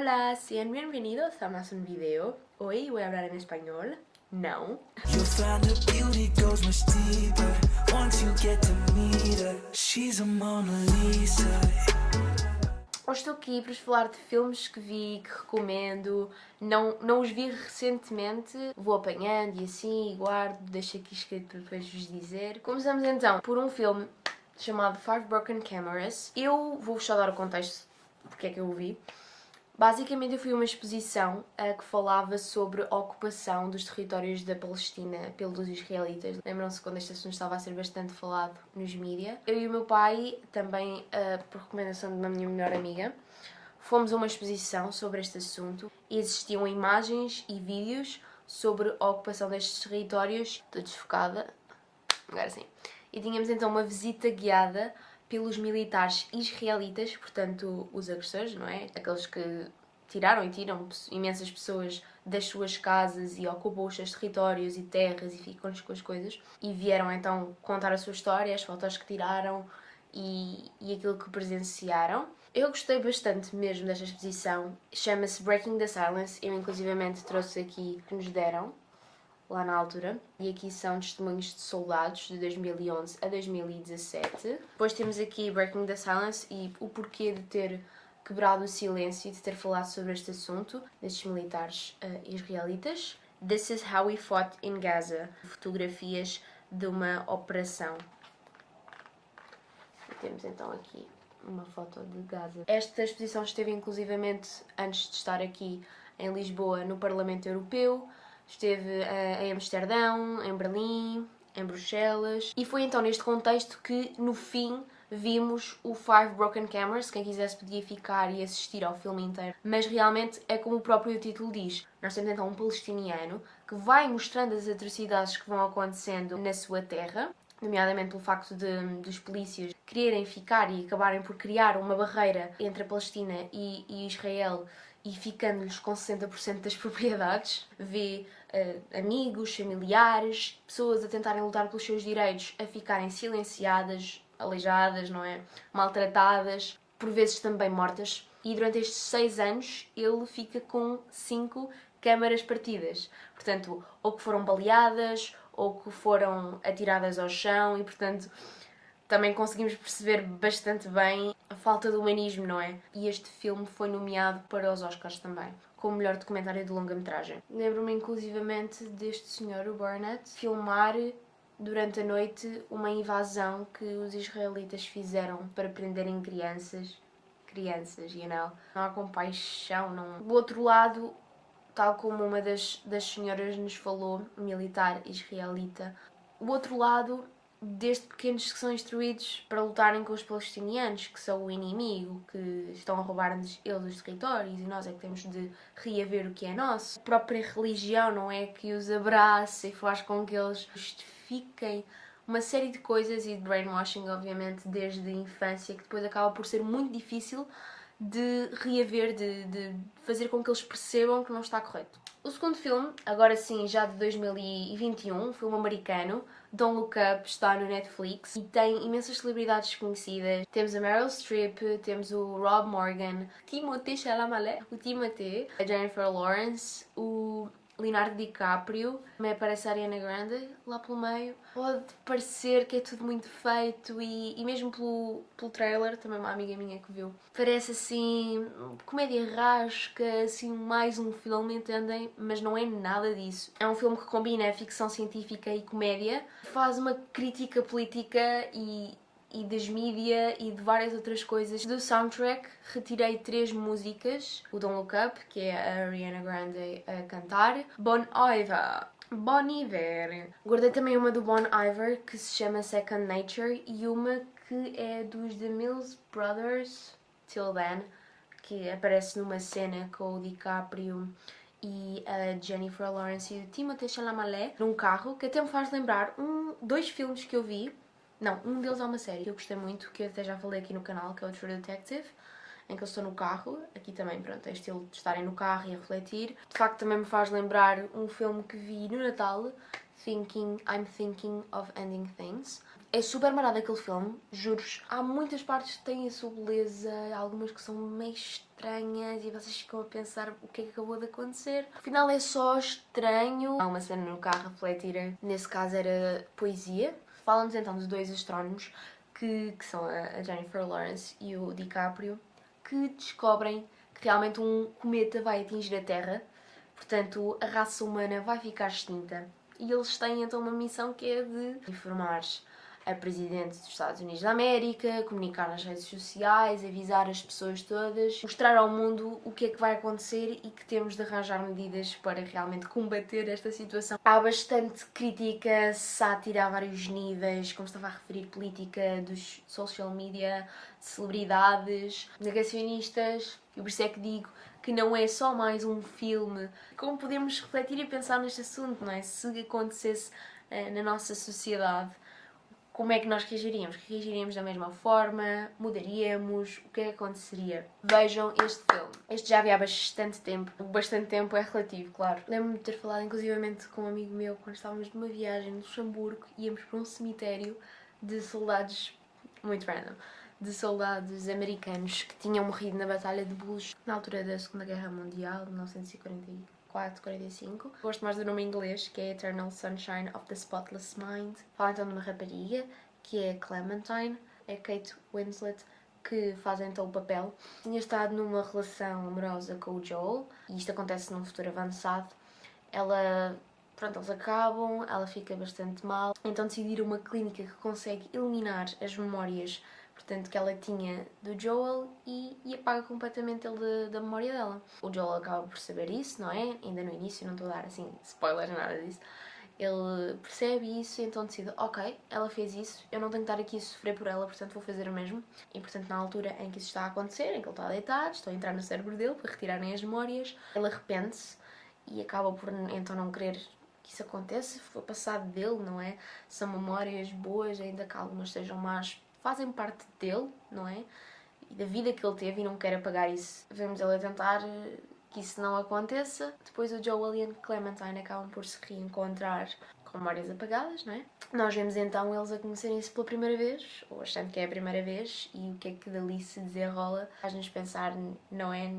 Hola, sean bienvenidos a más un video. Hoy voy a hablar en español. No. You'll find her beauty goes much deeper once you get to meet her. She's a Mona Lisa. Hoje estou aqui para vos falar de filmes que vi, que recomendo. Não os vi recentemente, vou apanhando e assim, e guardo, deixo aqui escrito para depois vos dizer. Começamos então por um filme chamado Five Broken Cameras. Eu vou-vos só dar o contexto de porque é que eu o vi. Basicamente eu fui a uma exposição que falava sobre a ocupação dos territórios da Palestina pelos israelitas. Lembram-se quando este assunto estava a ser bastante falado nos mídias. Eu e o meu pai, também por recomendação de uma minha melhor amiga, fomos a uma exposição sobre este assunto. Existiam imagens e vídeos sobre a ocupação destes territórios. Estou desfocada, agora sim. E tínhamos então uma visita guiada pelos militares israelitas, portanto os agressores, não é? Aqueles que tiraram e tiram imensas pessoas das suas casas e ocupam os seus territórios e terras e ficam-lhes com as coisas. E vieram então contar a sua história, as fotos que tiraram e aquilo que presenciaram. Eu gostei bastante mesmo desta exposição, chama-se Breaking the Silence, eu inclusivamente trouxe aqui que nos deram lá na altura. E aqui são testemunhos de soldados de 2011 a 2017. Depois temos aqui Breaking the Silence e o porquê de ter quebrado o silêncio e de ter falado sobre este assunto destes militares israelitas. This is how we fought in Gaza. Fotografias de uma operação. E temos então aqui uma foto de Gaza. Esta exposição esteve inclusivamente antes de estar aqui em Lisboa no Parlamento Europeu. Esteve em Amsterdão, em Berlim, em Bruxelas. E foi então neste contexto que, no fim, vimos o Five Broken Cameras. Quem quisesse podia ficar e assistir ao filme inteiro. Mas realmente é como o próprio título diz. Nós temos então um palestiniano que vai mostrando as atrocidades que vão acontecendo na sua terra, nomeadamente pelo facto dos polícias quererem ficar e acabarem por criar uma barreira entre a Palestina e Israel, e ficando-lhes com 60% das propriedades. Vê amigos, familiares, pessoas a tentarem lutar pelos seus direitos, a ficarem silenciadas, aleijadas, não é? Maltratadas, por vezes também mortas. E durante estes 6 anos ele fica com 5 câmaras partidas. Portanto, ou que foram baleadas, ou que foram atiradas ao chão, e portanto também conseguimos perceber bastante bem a falta de humanismo, não é? E este filme foi nomeado para os Oscars também, como melhor documentário de longa-metragem. Lembro-me inclusivamente deste senhor, o Burnett, filmar durante a noite uma invasão que os israelitas fizeram para prenderem crianças, you know? Não há compaixão, não. Do outro lado, tal como uma das senhoras nos falou, militar israelita, o outro lado desde pequenos que são instruídos para lutarem com os palestinianos, que são o inimigo, que estão a roubar-nos eles os territórios e nós é que temos de reaver o que é nosso. A própria religião, não é, que os abraça e faz com que eles justifiquem uma série de coisas, e de brainwashing, obviamente, desde a infância, que depois acaba por ser muito difícil de reaver, de fazer com que eles percebam que não está correto. O segundo filme, agora sim, já de 2021, um filme americano, Don't Look Up, está no Netflix e tem imensas celebridades conhecidas. Temos a Meryl Streep, temos o Rob Morgan, Timothée Chalamet, o Timothée, a Jennifer Lawrence, o Leonardo DiCaprio, também aparece a Ariana Grande lá pelo meio. Pode parecer que é tudo muito feito e mesmo pelo trailer, também uma amiga minha que viu, parece assim, comédia rasca, assim, mais um filme, entendem? Mas não é nada disso. É um filme que combina ficção científica e comédia, faz uma crítica política e das mídia e de várias outras coisas. Do soundtrack retirei 3 músicas. O Don't Look Up, que é a Ariana Grande a cantar. Bon Iver. Guardei também uma do Bon Iver que se chama Second Nature e uma que é dos The Mills Brothers, Till Then, que aparece numa cena com o DiCaprio e a Jennifer Lawrence e o Timothée Chalamet num carro, que até me faz lembrar 2 filmes que eu vi. Não, um deles é uma série que eu gostei muito, que eu até já falei aqui no canal, que é o True Detective, em que eu estou no carro. Aqui também, pronto, é estilo de estarem no carro e a refletir. De facto, também me faz lembrar um filme que vi no Natal, I'm Thinking of Ending Things. É super marado aquele filme, juro-vos. Há muitas partes que têm a sua beleza, algumas que são meio estranhas e vocês ficam a pensar o que é que acabou de acontecer. Afinal é só estranho. Há uma cena no carro a refletir, nesse caso era poesia. Fala-nos então de dois astrónomos que são a Jennifer Lawrence e o DiCaprio, que descobrem que realmente um cometa vai atingir a Terra, portanto a raça humana vai ficar extinta. E eles têm então uma missão que é de informar a Presidente dos Estados Unidos da América, comunicar nas redes sociais, avisar as pessoas todas, mostrar ao mundo o que é que vai acontecer e que temos de arranjar medidas para realmente combater esta situação. Há bastante crítica, sátira a vários níveis, como estava a referir, política, dos social media, celebridades, negacionistas, e por isso é que digo que não é só mais um filme. Como podemos refletir e pensar neste assunto, não é? Se acontecesse na nossa sociedade, como é que nós reagiríamos? Reagiríamos da mesma forma? Mudaríamos? O que é que aconteceria? Vejam este filme. Este já havia há bastante tempo. Bastante tempo é relativo, claro. Lembro-me de ter falado inclusivamente com um amigo meu quando estávamos numa viagem no Luxemburgo e íamos para um cemitério de soldados, muito random, de soldados americanos que tinham morrido na Batalha de Bulge na altura da Segunda Guerra Mundial, de 1944-45. Gosto mais do nome em inglês, que é Eternal Sunshine of the Spotless Mind. Fala então de uma rapariga, que é Clementine, é Kate Winslet, que faz então o papel. Tinha estado numa relação amorosa com o Joel, e isto acontece num futuro avançado. Eles acabam, ela fica bastante mal, então decidiram uma clínica que consegue eliminar as memórias, portanto, que ela tinha do Joel e apaga completamente ele da memória dela. O Joel acaba por saber isso, não é? Ainda no início, não estou a dar assim spoilers, nada disso. Ele percebe isso e então decide, ok, ela fez isso, eu não tenho que estar aqui a sofrer por ela, portanto vou fazer o mesmo. E portanto na altura em que isso está a acontecer, em que ele está deitado, estão a entrar no cérebro dele para retirarem as memórias, ele arrepende-se e acaba por então não querer que isso aconteça, foi passado dele, não é? São memórias boas, ainda que algumas sejam más, fazem parte dele, não é? E da vida que ele teve e não quer apagar isso. Vemos ele a tentar que isso não aconteça. Depois o Joel e a Clementine acabam por se reencontrar com memórias apagadas, não é? Nós vemos então eles a conhecerem-se pela primeira vez, ou achando que é a primeira vez, e o que é que dali se desenrola. Faz-nos pensar, não é?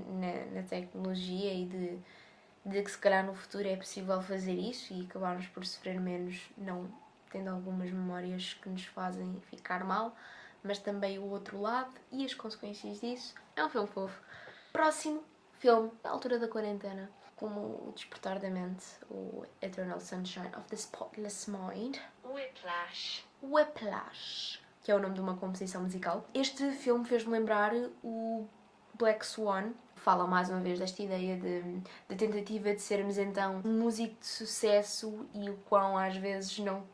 Na tecnologia e de que se calhar no futuro é possível fazer isso e acabarmos por sofrer menos, não tendo algumas memórias que nos fazem ficar mal, mas também o outro lado e as consequências disso. É um filme fofo. Próximo filme, à altura da quarentena, como o Despertar da Mente, o Eternal Sunshine of the Spotless Mind. Whiplash, que é o nome de uma composição musical. Este filme fez-me lembrar o Black Swan. Fala mais uma vez desta ideia de tentativa de sermos então um músico de sucesso e o quão às vezes não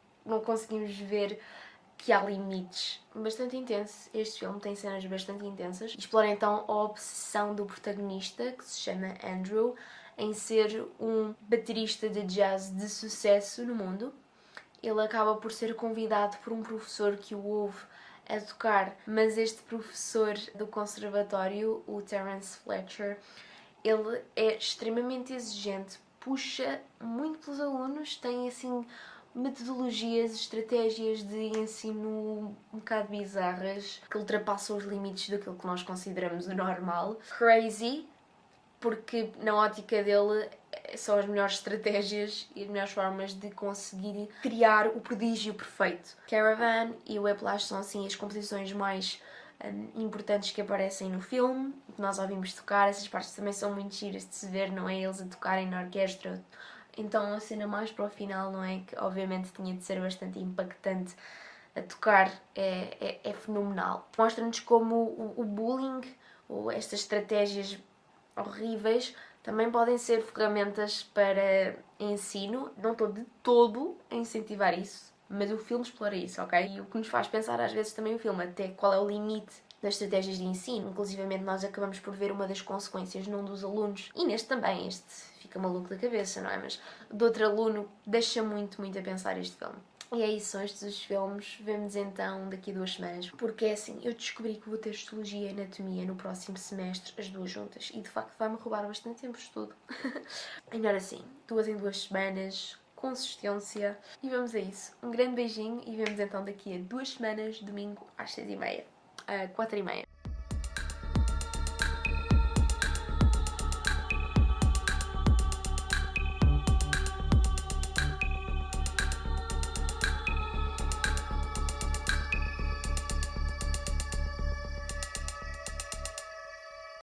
conseguimos ver que há limites. Bastante intenso. Este filme tem cenas bastante intensas. Explora então a obsessão do protagonista, que se chama Andrew, em ser um baterista de jazz de sucesso no mundo. Ele acaba por ser convidado por um professor que o ouve a tocar, mas este professor do conservatório, o Terence Fletcher, ele é extremamente exigente, puxa muito pelos alunos, tem assim metodologias, estratégias de ensino um bocado bizarras, que ultrapassam os limites daquilo que nós consideramos o normal. Crazy, porque na ótica dele são as melhores estratégias e as melhores formas de conseguir criar o prodígio perfeito. Caravan e Whiplash são assim as composições mais importantes que aparecem no filme, que nós ouvimos tocar. Essas partes também são muito giras de se ver, não é? Eles a tocarem na orquestra. Então a cena mais para o final, não é? Que obviamente tinha de ser bastante impactante a tocar, é fenomenal. Mostra-nos como o bullying ou estas estratégias horríveis também podem ser ferramentas para ensino. Não estou de todo a incentivar isso, mas o filme explora isso, ok? E o que nos faz pensar às vezes também o filme, até qual é o limite das estratégias de ensino. Inclusivamente nós acabamos por ver uma das consequências num dos alunos, e neste também, este fica maluco da cabeça, não é? Mas de outro aluno deixa muito a pensar este filme. E é isso, são estes os filmes. Vemo-nos então daqui a 2 semanas. Porque é assim, eu descobri que vou ter Histologia e Anatomia no próximo semestre, as duas juntas. E de facto vai-me roubar bastante tempo de estudo. É melhor assim, 2 em 2 semanas, consistência. E vamos a isso. Um grande beijinho e vemos então daqui a 2 semanas, domingo às 6h30. 4h30.